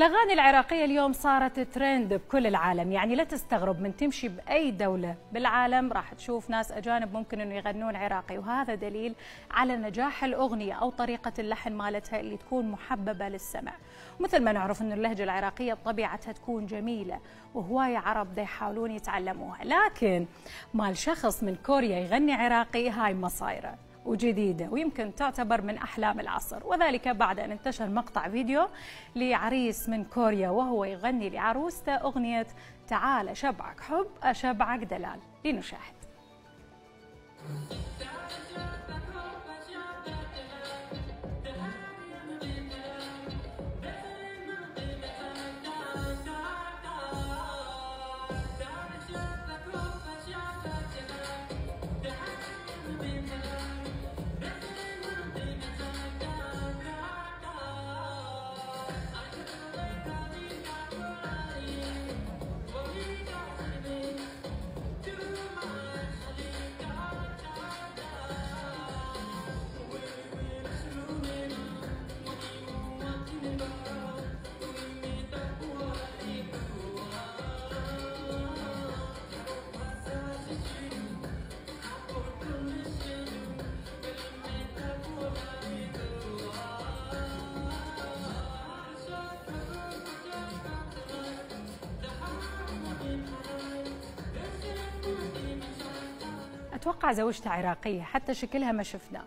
الأغاني العراقية اليوم صارت ترند بكل العالم، يعني لا تستغرب من تمشي بأي دولة بالعالم راح تشوف ناس أجانب ممكن أنه يغنون عراقي، وهذا دليل على نجاح الأغنية أو طريقة اللحن مالتها اللي تكون محببة للسمع. ومثل ما نعرف أن اللهجة العراقية بطبيعتها تكون جميلة، وهواية عرب دا يحاولون يتعلموها، لكن مال شخص من كوريا يغني عراقي هاي مصايرة وجديدة، ويمكن تعتبر من أحلام العصر، وذلك بعد أن انتشر مقطع فيديو لعريس من كوريا وهو يغني لعروسته أغنية تعال أشبعك حب أشبعك دلال. لنشاهد. أتوقع زوجته عراقية، حتى شكلها ما شفنا.